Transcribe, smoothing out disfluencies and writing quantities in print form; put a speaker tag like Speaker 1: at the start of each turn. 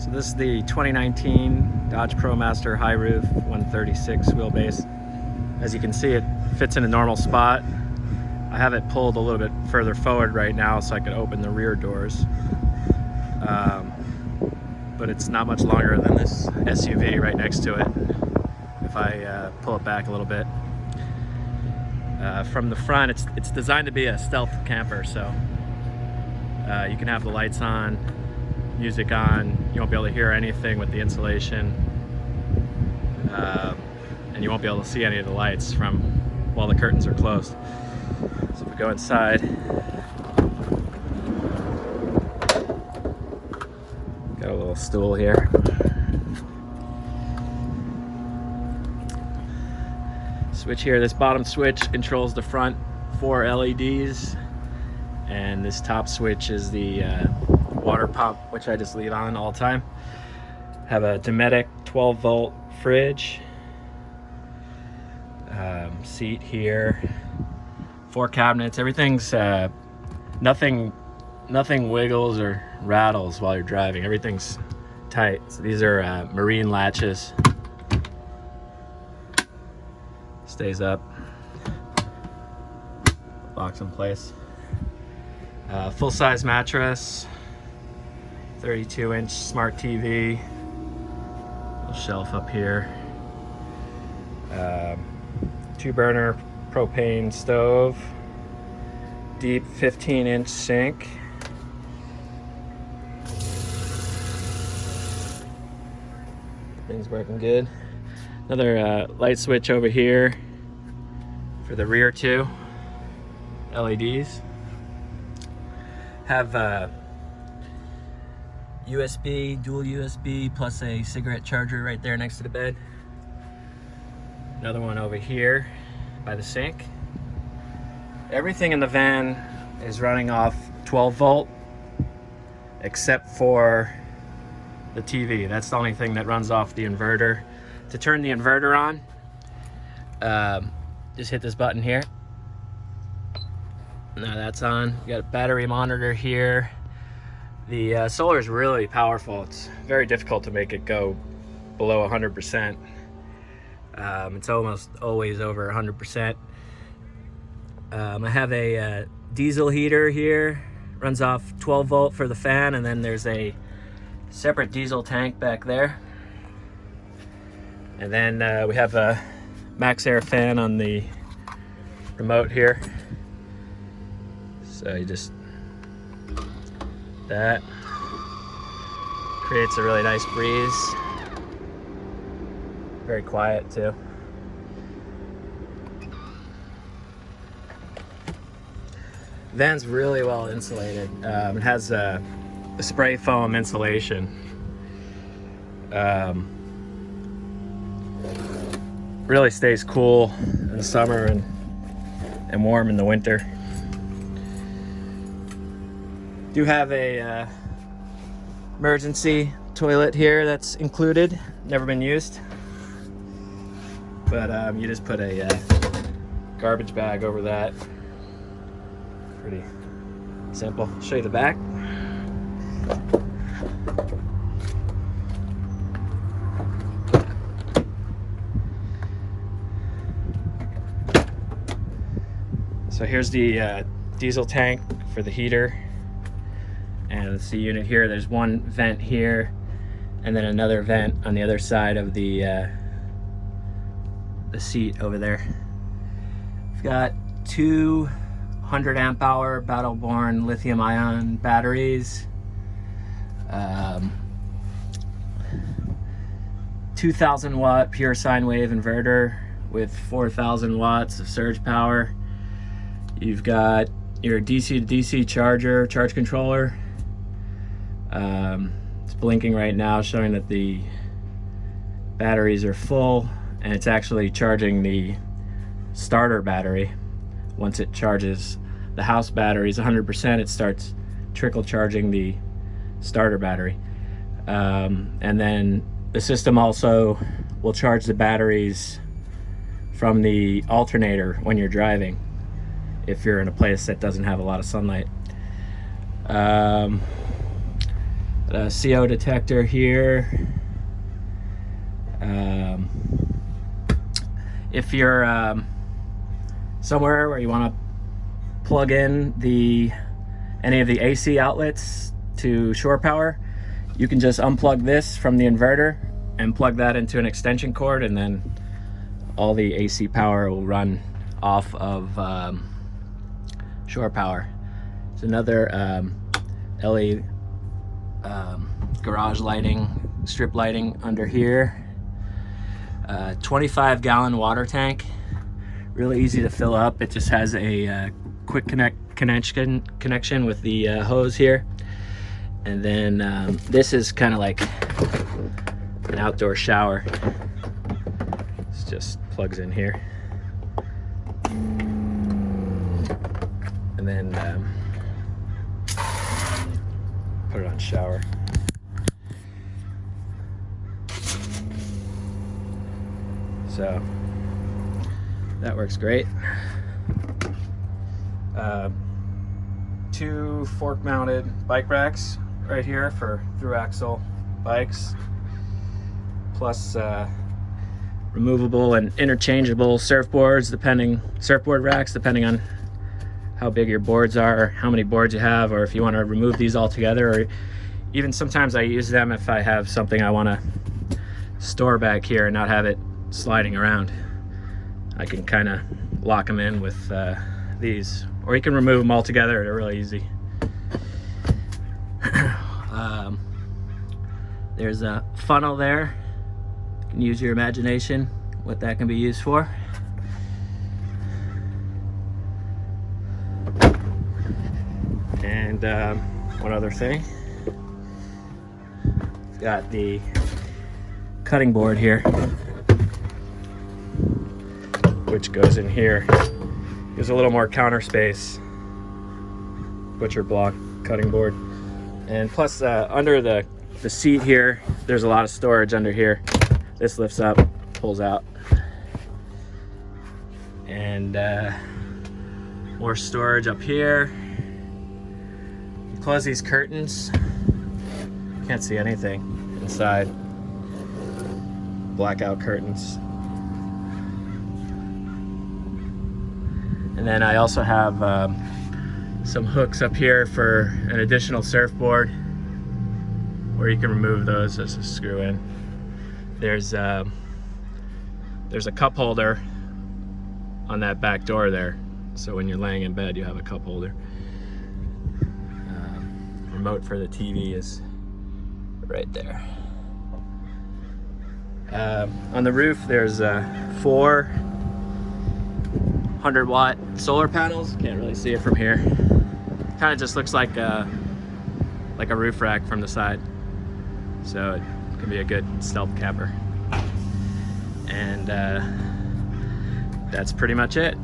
Speaker 1: So this is the 2019 Dodge Promaster high roof 136 wheelbase. As you can see, it fits in a normal spot. I have it pulled a little bit further forward right now so I could open the rear doors. But it's not much longer than this SUV right next to it if I pull it back a little bit. From the front, it's designed to be a stealth camper, so you can have the lights on, music on. You won't be able to hear anything with the insulation, and you won't be able to see any of the lights from while the curtains are closed. So if we go inside, got a little stool here. Switch here. This bottom switch controls the front 4 LEDs, and this top switch is the water pump, which I just leave on all the time. Have a Dometic 12-volt fridge, seat here, 4 cabinets. Everything's nothing wiggles or rattles while you're driving. Everything's tight. So these are marine latches. Stays up, locks in place. Full-size mattress, 32-inch smart TV, little shelf up here, 2-burner propane stove, deep 15-inch sink, everything's working good. Another light switch over here for the rear 2 LEDs. Have USB, dual USB, plus a cigarette charger right there next to the bed. Another one over here by the sink. Everything in the van is running off 12-volt except for the TV. That's the only thing that runs off the inverter. To turn the inverter on, just hit this button here. Now that's on. You got a battery monitor here. The solar is really powerful. It's very difficult to make it go below 100%. It's almost always over 100%. I have a diesel heater here. Runs off 12-volt for the fan, and then there's a separate diesel tank back there. And then we have a max air fan on the remote here. So you just, that creates a really nice breeze. Very quiet too. Van's really well insulated. It has a spray foam insulation. Really stays cool in the summer and warm in the winter. Do have a emergency toilet here that's included, never been used, but you just put a garbage bag over that. Pretty simple. I'll show you the back. So here's the diesel tank for the heater, and it's the unit here. There's one vent here, and then another vent on the other side of the seat over there. We've got 200 amp hour Battle-Born lithium-ion batteries, 2,000 watt pure sine wave inverter with 4,000 watts of surge power. You've got your DC to DC charger, charge controller. It's blinking right now, showing that the batteries are full, and it's actually charging the starter battery. Once it charges the house batteries 100%, it starts trickle charging the starter battery. And then the system also will charge the batteries from the alternator when you're driving, if you're in a place that doesn't have a lot of sunlight. A CO detector here. If you're somewhere where you want to plug in any of the AC outlets to shore power, you can just unplug this from the inverter and plug that into an extension cord, and then all the AC power will run off of shore power. There's another LED garage lighting, strip lighting under here. 25-gallon water tank, really easy to fill up. It just has a quick connection with the hose here. And then this is kind of like an outdoor shower. This just plugs in here. And then put it on shower. So that works great. 2 fork mounted bike racks right here for through axle bikes, plus removable and interchangeable surfboard racks depending on how big your boards are, or how many boards you have, or if you want to remove these all together, or even sometimes I use them if I have something I want to store back here and not have it sliding around. I can kind of lock them in with these, or you can remove them all together. They're really easy. There's a funnel there. You can use your imagination what that can be used for. And one other thing, got the cutting board here, which goes in here. Gives a little more counter space. Butcher block cutting board. And plus under the seat here, there's a lot of storage under here. This lifts up, pulls out. And more storage up here. You close these curtains, can't see anything inside. Blackout curtains. And then I also have some hooks up here for an additional surfboard, where you can remove those as a screw in. There's a cup holder on that back door there, so when you're laying in bed you have a cup holder. Remote for the TV is right there. On the roof there's 4 100-watt solar panels. Can't really see it from here. Kind of just looks like a roof rack from the side, so it can be a good stealth camper. And that's pretty much it.